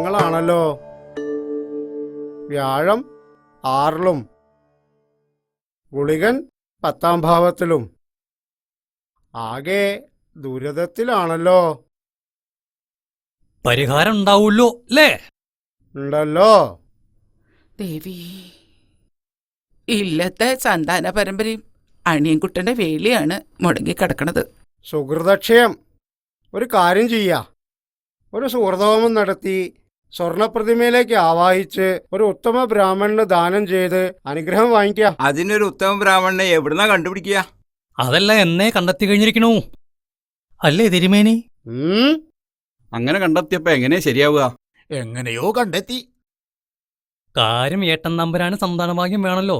ഗ്രഹങ്ങളാണല്ലോ. വ്യാഴം 6-ലും ഗുളികൻ 10-ാം ഭാവത്തിലും. ആകെ ദുരിതത്തിലാണല്ലോ. പരിഹാരം ഉണ്ടാവൂല്ലോ അല്ലേ? ഉണ്ടല്ലോ. ദേവി, ഇല്ലത്തെ സന്താന പരമ്പരയും അണിയൻകുട്ടന്റെ വേലിയാണ് മുടങ്ങിക്കിടക്കണത്. സുഹൃതക്ഷയം. ഒരു കാര്യം ചെയ്യാ, ഒരു സുഹൃതോമം നടത്തി സ്വർണപ്രതിമയിലേക്ക് ആവാഹിച്ച് ഒരു ഉത്തമ ബ്രാഹ്മണന് ദാനം ചെയ്ത് അനുഗ്രഹം വാങ്ങിക്കാം. അതിനൊരു ഉത്തമ ബ്രാഹ്മണനെ എവിടുന്നാ കണ്ടുപിടിക്കുക? അതെല്ലാം എന്നേ കണ്ടെത്തി കഴിഞ്ഞിരിക്കണു അല്ലേ തിരുമേനി? അങ്ങനെ കണ്ടെത്തിയപ്പോ എങ്ങനെ ശരിയാവുക? എങ്ങനെയോ കണ്ടെത്തി. കാര്യം ഏട്ടൻ നമ്പരാണ് സന്താനഭാഗ്യം വേണല്ലോ.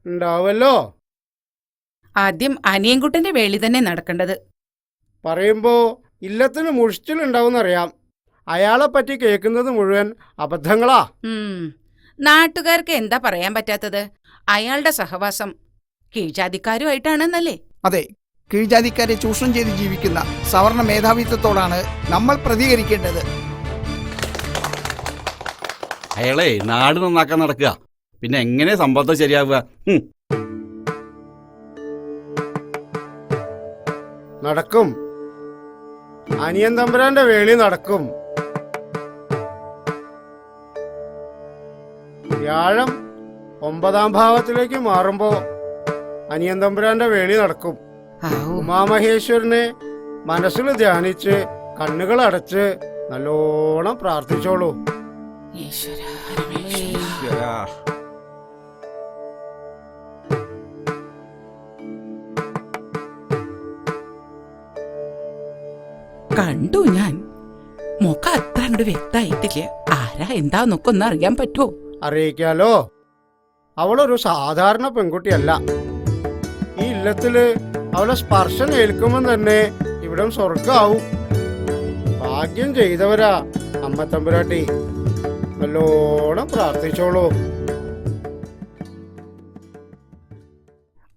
ഉണ്ടാവല്ലോ. ആദ്യം അനിയൻകുട്ടന്റെ വേലി തന്നെ നടക്കേണ്ടത്. പറയുമ്പോ ഇല്ലത്തിന് മുഷിച്ചിലുണ്ടാവുന്നറിയാം. അയാളെപ്പറ്റി കേൾക്കുന്നത് മുഴുവൻ അബദ്ധങ്ങളാ. നാട്ടുകാർക്ക് എന്താ പറയാൻ പറ്റാത്തത്? അയാളുടെ സഹവാസം കീഴ്ജാതിക്കാരുമായിട്ടാണെന്നല്ലേ? അതെ, കീഴ്ജാതിക്കാരെ ചൂഷണം ചെയ്ത് ജീവിക്കുന്ന സവർണ മേധാവിത്വത്തോടാണ് നമ്മൾ പ്രതികരിക്കേണ്ടത്. അയാളെ നാട് നന്നാക്കാൻ നടക്കുക, പിന്നെ എങ്ങനെ സമ്പത്ത് ശരിയാവുക? നടക്കും. അനിയൻ തമ്പുരാന്റെ വേളി നടക്കും. വ്യാഴം 9-ാം ഭാവത്തിലേക്ക് മാറുമ്പോ അനിയൻ തമ്പുരാന്റെ വേളി നടക്കും. ഉമാമഹേശ്വരനെ മനസ്സിൽ ധ്യാനിച്ച് കണ്ണുകൾ അടച്ച് നല്ലോണം പ്രാർത്ഥിച്ചോളൂ. കണ്ടു ഞാൻ. മുഖം അത്ര അങ്ങോട്ട് വ്യക്തമായിട്ടില്ല. ആരാ എന്താന്നൊക്കെ ഒന്ന് അറിയാൻ പറ്റുമോ? അറിയിക്കാലോ. അവളൊരു സാധാരണ പെൺകുട്ടിയല്ല. ഈ ഇല്ലത്തില് അവളെ സ്പർശം ഏൽക്കുമ്പോൾ തന്നെ ഇവിടം സ്വർഗാവും. ഭാഗ്യം ചെയ്തവരാ അമ്മ തമ്പുരാട്ടി. നല്ലോണം പ്രാർത്ഥിച്ചോളൂ.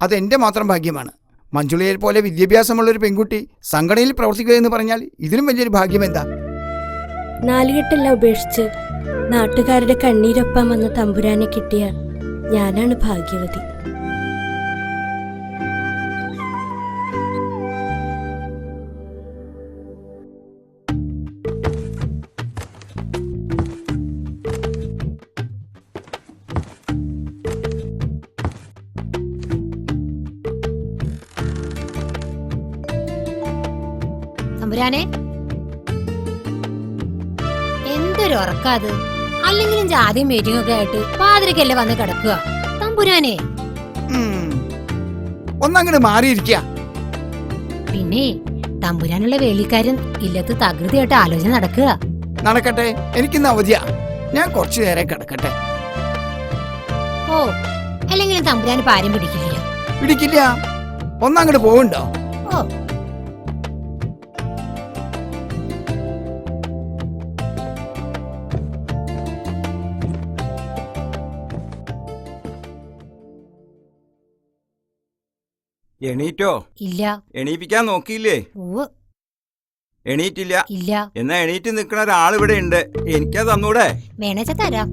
അതെന്റെ മാത്രം ഭാഗ്യമാണ്. മഞ്ജുളയെ പോലെ വിദ്യാഭ്യാസമുള്ളൊരു പെൺകുട്ടി സംഘടനയിൽ പ്രവർത്തിക്കുക എന്ന് പറഞ്ഞാൽ ഇതിലും വലിയൊരു ഭാഗ്യം എന്താ? നാലുകെട്ടെല്ലാം ഉപേക്ഷിച്ച് നാട്ടുകാരുടെ കണ്ണീരൊപ്പം വന്ന തമ്പുരാനെ കിട്ടിയ ഞാനാണ് ഭാഗ്യവതി. തമ്പുരാനെ, എന്തൊരു ഉറക്കാത്! അല്ലെങ്കിലും ജാതിയും മീറ്റിംഗ് ഒക്കെ ആയിട്ട് പാതിരക്കല്ലേ വന്ന് കിടക്കുക. തമ്പുരാനെ ഒന്നങ്ങോട്ട് മാറിയിരിക്കുക. പിന്നെ തമ്പുരാനുള്ള വേലിക്കാരൻ ഇല്ലത്ത് തകൃതിയായിട്ട് ആലോചന നടക്കുക. നടക്കട്ടെ, എനിക്കിന്ന് അവധിയാ. ഞാൻ കുറച്ചു നേരം കിടക്കട്ടെ. ഓ, അല്ലെങ്കിലും തമ്പുരാന് പാരം പിടിക്കില്ല. പിടിക്കില്ല. ഒന്നങ്ങോട്ട് പോവുണ്ടോ? ഓ, എണീറ്റോ? ഇല്ല. എണീപ്പിക്കാൻ നോക്കിയില്ലേ? എണീറ്റില്ല. ഇല്ല. എന്നാ എണീറ്റ് നിൽക്കണ ഒരാൾ ഇവിടെ ഉണ്ട്. എനിക്കാ തന്നൂടെ? വേണച്ച തരാം.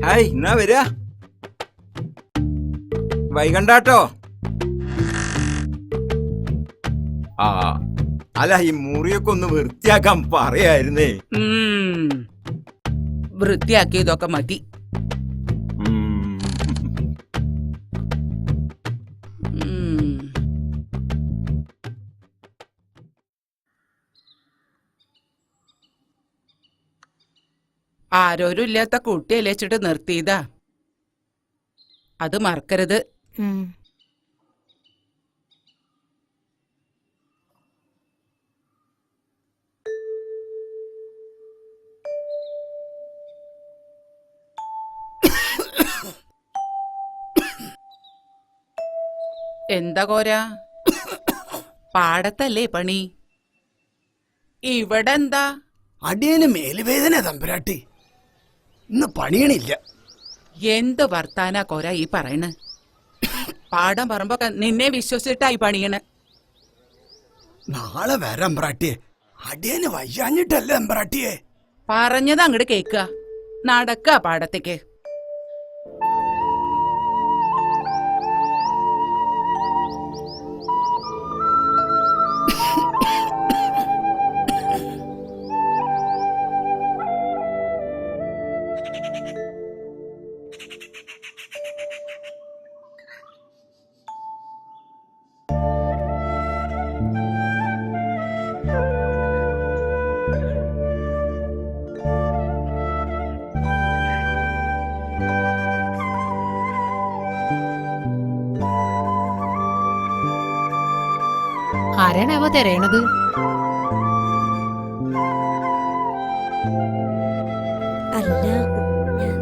ഹായ്, എന്നാ വരാ. വൈകണ്ടാട്ടോ. ആ, അല്ല, ഈ മുറിയൊക്കെ ഒന്ന് വൃത്തിയാക്കാൻ പറയായിരുന്നേ. വൃത്തിയാക്കിയതൊക്കെ മതി. ആരോരും ഇല്ലാത്ത കുട്ടിയല്ലേ വെച്ചിട്ട് നിർത്തിയതാ. അത് മറക്കരുത്. എന്താ കോരാ? പാടത്തല്ലേ പണി? ഇവിടെ എന്താ? അടിയന് മേലുവേദന തമ്പുരാട്ടി. ഇന്ന് പണിയണില്ല. എന്ത് വർത്താനാ കോര ഈ പറയണ്? പാടം പറമ്പൊക്കെ നിന്നെ വിശ്വസിച്ചിട്ടായി പണിയണ്. നാളെ വരാം ബ്രാട്ടിയെ. അടിയന് വയ്യാഞ്ഞിട്ടല്ലേ എമ്പ്രാട്ടിയെ. പറഞ്ഞത് അങ്ങോട്ട് കേക്കുക. നടക്ക പാടത്തേക്ക്. ആരാണാവോ തിരയണത്? അല്ല, ഞാൻ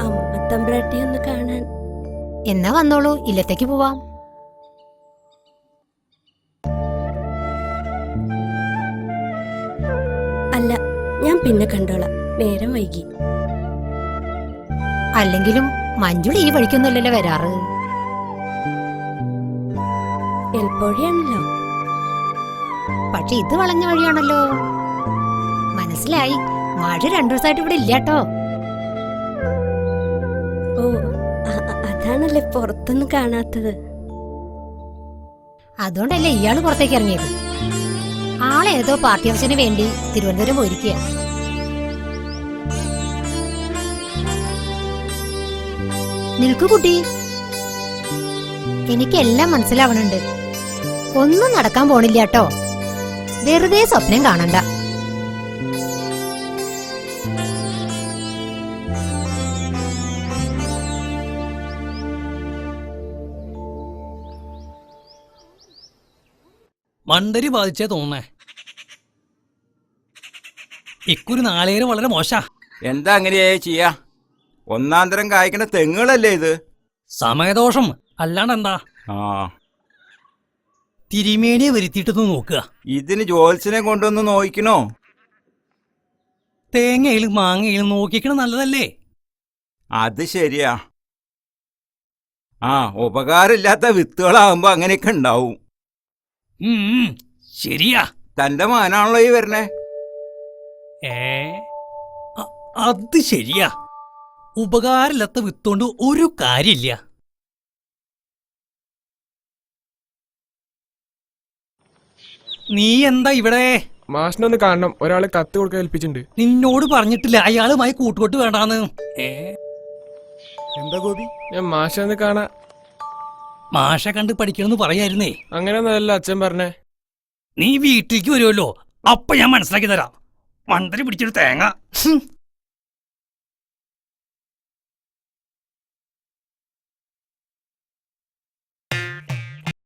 അമ്മ തമ്പ്രാട്ടിയെ ഒന്ന് കാണാൻ. എന്നാ വന്നോളൂ, ഇല്ലത്തേക്ക് പോവാം. അല്ല, ഞാൻ പിന്നെ കണ്ടോളാം, നേരം വൈകി. അല്ലെങ്കിലും മഞ്ജുളി ഈ വഴിക്കൊന്നുമല്ലല്ലോ വരാറ്. എൽപ്പോഴിയാണല്ലോ. പക്ഷെ ഇത് വളഞ്ഞ വഴിയാണല്ലോ. മനസ്സിലായി, മഴ 2 ദിവസമായിട്ട് ഇവിടെ ഇല്ലാട്ടോ. ഓ, അതാണല്ലേ പുറത്തൊന്നും കാണാത്തത്. അതുകൊണ്ടല്ലേ ഇയാള് പുറത്തേക്ക് ഇറങ്ങിയത്. ആളെ ഏതോ പാർട്ടി ഓഫീസിന് വേണ്ടി തിരുവനന്തപുരം പോയിരിക്കുക. നിൽക്കു കുട്ടി, എനിക്കെല്ലാം മനസ്സിലാവണുണ്ട്. ഒന്നും നടക്കാൻ പോണില്ല കേട്ടോ. വെറുതെ സ്വപ്നം കാണണ്ട. മണ്ടരി ബാധിച്ചേ തോന്നേ. ഇക്കുറി നാളേരം വളരെ മോശാ. എന്താ അങ്ങനെയാ ചെയ്യാ? ഒന്നാം തരം കായ്ക്കണ തെങ്ങുകളല്ലേ ഇത്? സമയദോഷം അല്ലാണ്ടെന്താ? ആ, തിരുമേനിയെ വരുത്തിയിട്ടൊന്ന് നോക്കുക. ഇതിന് ജോത്സ്യനെ കൊണ്ടൊന്ന് നോക്കണോ? തേങ്ങയിലും മാങ്ങയിലും നോക്കിക്കണ നല്ലതല്ലേ? അത് ശരിയാ. ആ, ഉപകാരമില്ലാത്ത വിത്തുകളാകുമ്പോ അങ്ങനെയൊക്കെ ഉണ്ടാവും. ശരിയാ. തന്റെ മാനാണല്ലോ ഈ വരണേ. അത് ശരിയാ. ഉപകാരമില്ലാത്ത വിത്തോണ്ട് ഒരു കാര്യമില്ല. നീ എന്താ ഇവിടെ? മാഷിനൊന്ന് കാണണം, ഒരാള് കത്ത് കൊടുക്കാൻ ഏൽപ്പിച്ചിട്ടുണ്ട്. നിന്നോട് പറഞ്ഞിട്ടില്ല അയാളുമായി കൂട്ടുകൊട്ട് വേണ്ടാന്ന്. എന്താ ഗോപി? ഞാൻ മാഷൊന്ന് കാണാ. മാഷെ കണ്ട് പഠിക്കണമെന്ന് പറയായിരുന്നേ. അങ്ങനെയൊന്നല്ല അച്ഛൻ പറഞ്ഞേ. നീ വീട്ടിലേക്ക് വരുമല്ലോ, അപ്പൊ ഞാൻ മനസ്സിലാക്കി തരാം. മണ്ടരി പിടിച്ചൊരു തേങ്ങ.